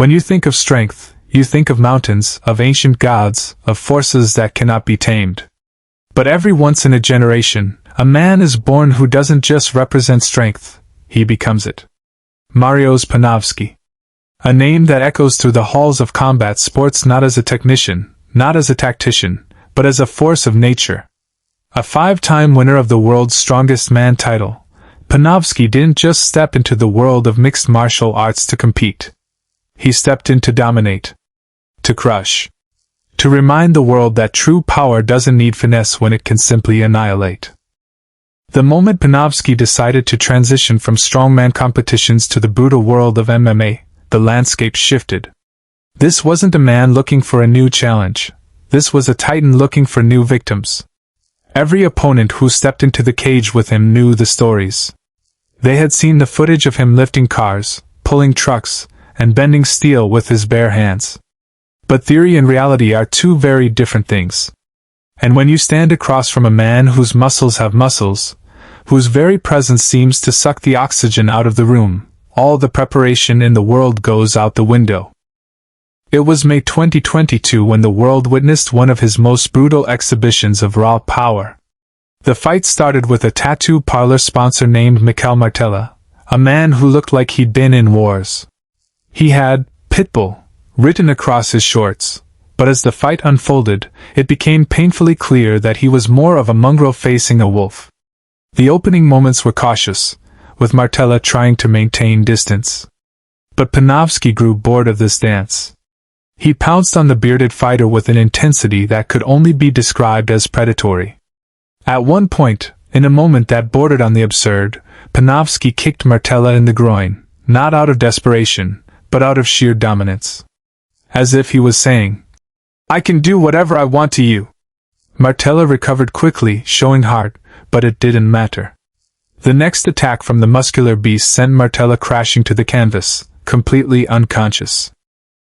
When you think of strength, you think of mountains, of ancient gods, of forces that cannot be tamed. But every once in a generation, a man is born who doesn't just represent strength, he becomes it. Mariusz Pudzianowski. A name that echoes through the halls of combat sports not as a technician, not as a tactician, but as a force of nature. A 5-time winner of the world's strongest man title, Pudzianowski didn't just step into the world of mixed martial arts to compete. He stepped in to dominate. To crush. To remind the world that true power doesn't need finesse when it can simply annihilate. The moment Pudzianowski decided to transition from strongman competitions to the brutal world of MMA, the landscape shifted. This wasn't a man looking for a new challenge. This was a titan looking for new victims. Every opponent who stepped into the cage with him knew the stories. They had seen the footage of him lifting cars, pulling trucks, and bending steel with his bare hands. But theory and reality are two very different things. And when you stand across from a man whose muscles have muscles, whose very presence seems to suck the oxygen out of the room, all the preparation in the world goes out the window. It was May 2022 when the world witnessed one of his most brutal exhibitions of raw power. The fight started with a tattoo parlor sponsor named Mikel Martella, a man who looked like he'd been in wars. He had Pitbull written across his shorts, but as the fight unfolded, it became painfully clear that he was more of a mongrel facing a wolf. The opening moments were cautious, with Martella trying to maintain distance. But Pudzianowski grew bored of this dance. He pounced on the bearded fighter with an intensity that could only be described as predatory. At one point, in a moment that bordered on the absurd, Pudzianowski kicked Martella in the groin, not out of desperation, but out of sheer dominance. As if he was saying, "I can do whatever I want to you." Martella recovered quickly, showing heart, but it didn't matter. The next attack from the muscular beast sent Martella crashing to the canvas, completely unconscious.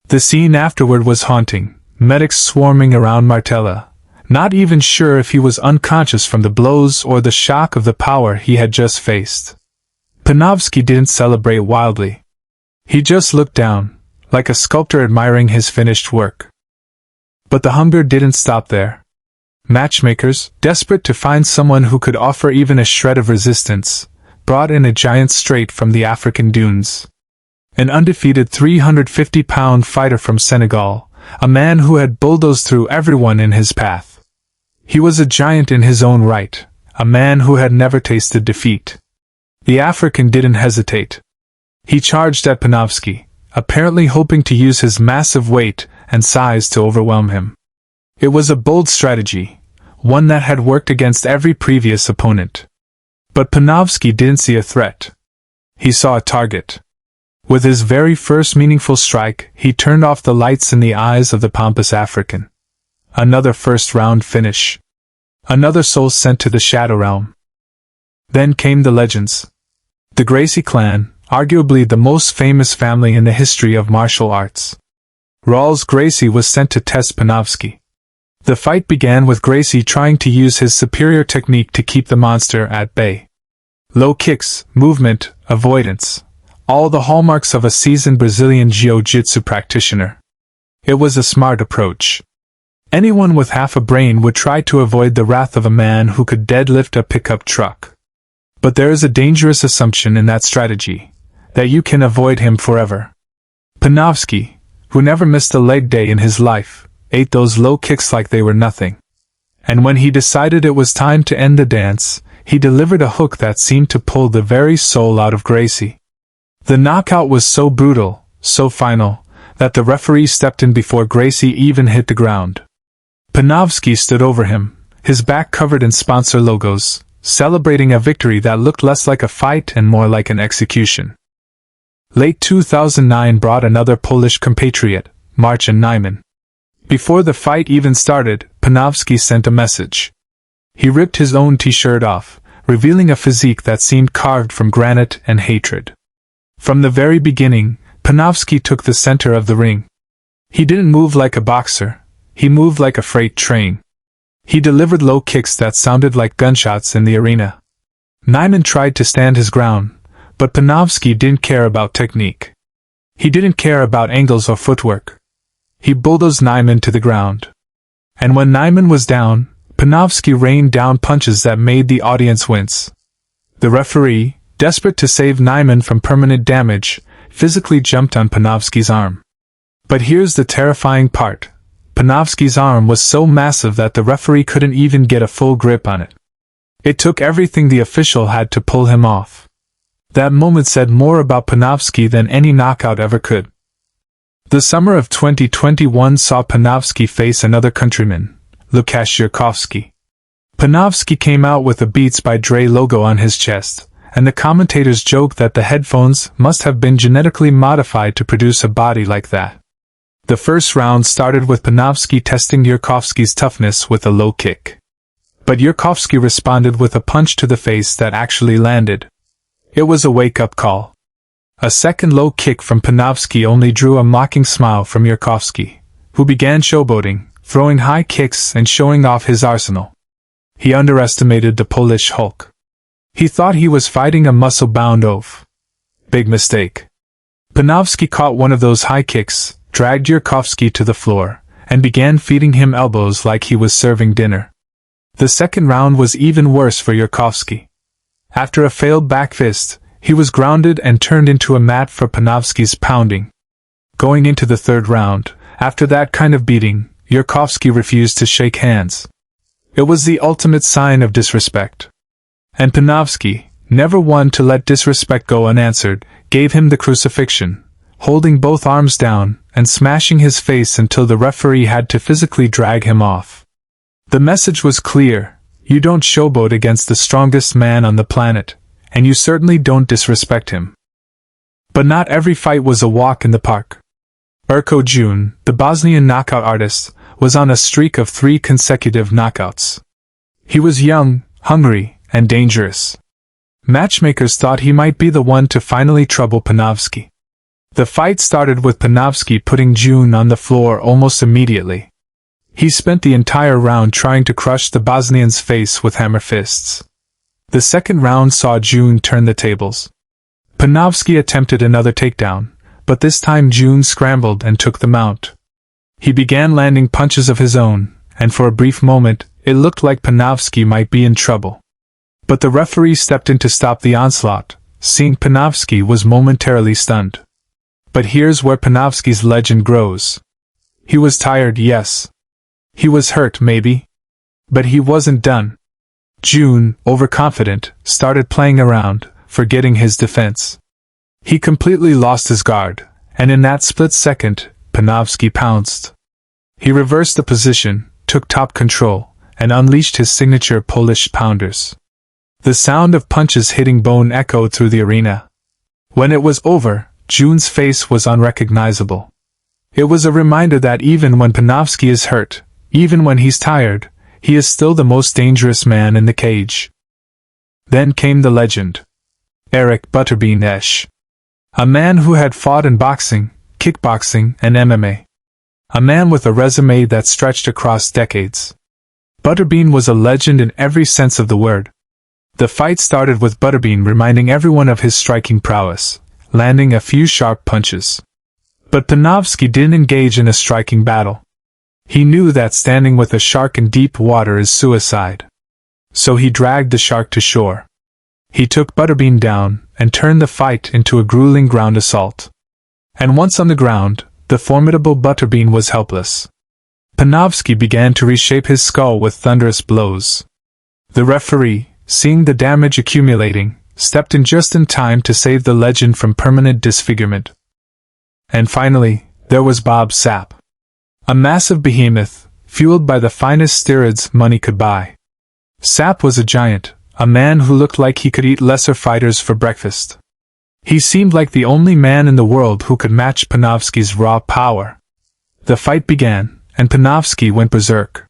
The scene afterward was haunting, medics swarming around Martella, not even sure if he was unconscious from the blows or the shock of the power he had just faced. Pudzianowski didn't celebrate wildly. He just looked down, like a sculptor admiring his finished work. But the hunger didn't stop there. Matchmakers, desperate to find someone who could offer even a shred of resistance, brought in a giant straight from the African dunes. An undefeated 350-pound fighter from Senegal, a man who had bulldozed through everyone in his path. He was a giant in his own right, a man who had never tasted defeat. The African didn't hesitate. He charged at Pudzianowski, apparently hoping to use his massive weight and size to overwhelm him. It was a bold strategy, one that had worked against every previous opponent. But Pudzianowski didn't see a threat. He saw a target. With his very first meaningful strike, he turned off the lights in the eyes of the pompous African. Another first-round finish. Another soul sent to the Shadow Realm. Then came the legends. The Gracie clan, arguably the most famous family in the history of martial arts. Raul's Gracie was sent to test Pudzianowski. The fight began with Gracie trying to use his superior technique to keep the monster at bay. Low kicks, movement, avoidance. All the hallmarks of a seasoned Brazilian jiu-jitsu practitioner. It was a smart approach. Anyone with half a brain would try to avoid the wrath of a man who could deadlift a pickup truck. But there is a dangerous assumption in that strategy, that you can avoid him forever. Pudzianowski, who never missed a leg day in his life, ate those low kicks like they were nothing. And when he decided it was time to end the dance, he delivered a hook that seemed to pull the very soul out of Gracie. The knockout was so brutal, so final, that the referee stepped in before Gracie even hit the ground. Pudzianowski stood over him, his back covered in sponsor logos, celebrating a victory that looked less like a fight and more like an execution. Late 2009 brought another Polish compatriot, Mariusz Pudzianowski. Before the fight even started, Pudzianowski sent a message. He ripped his own t-shirt off, revealing a physique that seemed carved from granite and hatred. From the very beginning, Pudzianowski took the center of the ring. He didn't move like a boxer, he moved like a freight train. He delivered low kicks that sounded like gunshots in the arena. Pudzianowski tried to stand his ground, but Pudzianowski didn't care about technique. He didn't care about angles or footwork. He bulldozed Nyman to the ground. And when Nyman was down, Panofsky rained down punches that made the audience wince. The referee, desperate to save Nyman from permanent damage, physically jumped on Panofsky's arm. But here's the terrifying part. Panofsky's arm was so massive that the referee couldn't even get a full grip on it. It took everything the official had to pull him off. That moment said more about Panofsky than any knockout ever could. The summer of 2021 saw Panofsky face another countryman, Lukasz Yurkovsky. Panofsky came out with a Beats by Dre logo on his chest, and the commentators joked that the headphones must have been genetically modified to produce a body like that. The first round started with Panofsky testing Yurkovsky's toughness with a low kick. But Yurkovsky responded with a punch to the face that actually landed. It was a wake-up call. A second low kick from Panofsky only drew a mocking smile from Yurkovsky, who began showboating, throwing high kicks and showing off his arsenal. He underestimated the Polish Hulk. He thought he was fighting a muscle-bound oaf. Big mistake. Panofsky caught one of those high kicks, dragged Yurkovsky to the floor, and began feeding him elbows like he was serving dinner. The second round was even worse for Yurkovsky. After a failed back fist, he was grounded and turned into a mat for Panofsky's pounding. Going into the third round, after that kind of beating, Yurkovsky refused to shake hands. It was the ultimate sign of disrespect. And Panofsky, never one to let disrespect go unanswered, gave him the crucifixion, holding both arms down and smashing his face until the referee had to physically drag him off. The message was clear: you don't showboat against the strongest man on the planet, and you certainly don't disrespect him. But not every fight was a walk in the park. Erko Jun, the Bosnian knockout artist, was on a streak of 3 consecutive knockouts. He was young, hungry, and dangerous. Matchmakers thought he might be the one to finally trouble Panofsky. The fight started with Panofsky putting Jun on the floor almost immediately. He spent the entire round trying to crush the Bosnian's face with hammer fists. The second round saw Jun turn the tables. Panofsky attempted another takedown, but this time Jun scrambled and took the mount. He began landing punches of his own, and for a brief moment, it looked like Panofsky might be in trouble. But the referee stepped in to stop the onslaught, seeing Panofsky was momentarily stunned. But here's where Panofsky's legend grows. He was tired, yes. He was hurt, maybe. But he wasn't done. Jun, overconfident, started playing around, forgetting his defense. He completely lost his guard, and in that split second, Panofsky pounced. He reversed the position, took top control, and unleashed his signature Polish pounders. The sound of punches hitting bone echoed through the arena. When it was over, Jun's face was unrecognizable. It was a reminder that even when Panofsky is hurt, even when he's tired, he is still the most dangerous man in the cage. Then came the legend. Eric Butterbean Esch. A man who had fought in boxing, kickboxing, and MMA. A man with a resume that stretched across decades. Butterbean was a legend in every sense of the word. The fight started with Butterbean reminding everyone of his striking prowess, landing a few sharp punches. But Panofsky didn't engage in a striking battle. He knew that standing with a shark in deep water is suicide. So he dragged the shark to shore. He took Butterbean down and turned the fight into a grueling ground assault. And once on the ground, the formidable Butterbean was helpless. Panofsky began to reshape his skull with thunderous blows. The referee, seeing the damage accumulating, stepped in just in time to save the legend from permanent disfigurement. And finally, there was Bob Sapp. A massive behemoth, fueled by the finest steroids money could buy. Sapp was a giant, a man who looked like he could eat lesser fighters for breakfast. He seemed like the only man in the world who could match Panofsky's raw power. The fight began, and Panofsky went berserk.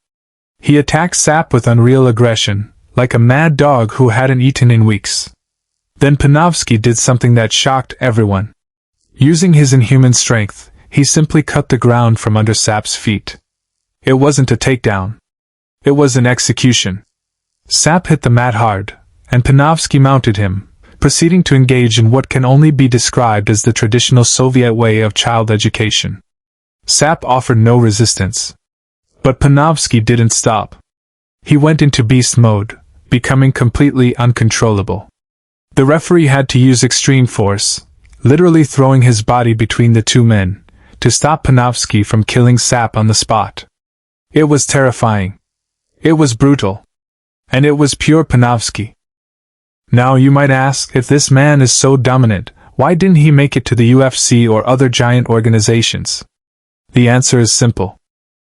He attacked Sapp with unreal aggression, like a mad dog who hadn't eaten in weeks. Then Panofsky did something that shocked everyone. Using his inhuman strength, he simply cut the ground from under Sapp's feet. It wasn't a takedown. It was an execution. Sapp hit the mat hard, and Panofsky mounted him, proceeding to engage in what can only be described as the traditional Soviet way of child education. Sapp offered no resistance. But Pudzianowski didn't stop. He went into beast mode, becoming completely uncontrollable. The referee had to use extreme force, literally throwing his body between the two men, to stop Pudzianowski from killing Sapp on the spot. It was terrifying. It was brutal. And it was pure Pudzianowski. Now you might ask, if this man is so dominant, why didn't he make it to the UFC or other giant organizations? The answer is simple.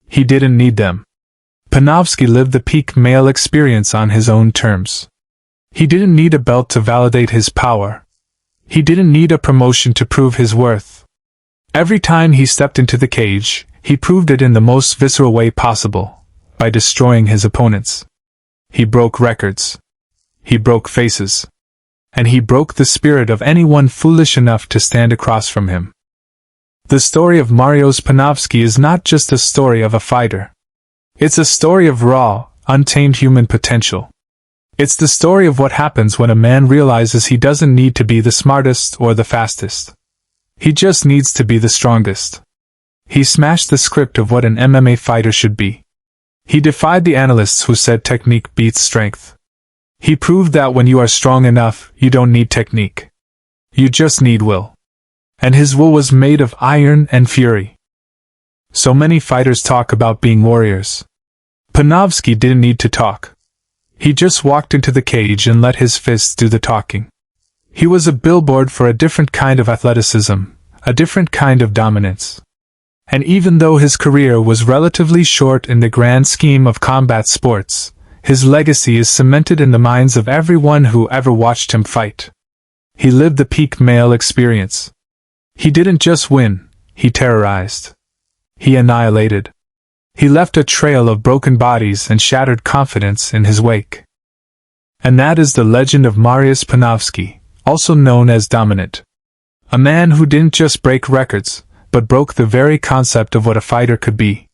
He didn't need them. Pudzianowski lived the peak male experience on his own terms. He didn't need a belt to validate his power. He didn't need a promotion to prove his worth. Every time he stepped into the cage, he proved it in the most visceral way possible, by destroying his opponents. He broke records. He broke faces. And he broke the spirit of anyone foolish enough to stand across from him. The story of Mariusz Pudzianowski is not just a story of a fighter. It's a story of raw, untamed human potential. It's the story of what happens when a man realizes he doesn't need to be the smartest or the fastest. He just needs to be the strongest. He smashed the script of what an MMA fighter should be. He defied the analysts who said technique beats strength. He proved that when you are strong enough, you don't need technique. You just need will. And his will was made of iron and fury. So many fighters talk about being warriors. Pudzianowski didn't need to talk. He just walked into the cage and let his fists do the talking. He was a billboard for a different kind of athleticism, a different kind of dominance. And even though his career was relatively short in the grand scheme of combat sports, his legacy is cemented in the minds of everyone who ever watched him fight. He lived the peak male experience. He didn't just win, he terrorized. He annihilated. He left a trail of broken bodies and shattered confidence in his wake. And that is the legend of Mariusz Pudzianowski, also known as Dominant. A man who didn't just break records, but broke the very concept of what a fighter could be.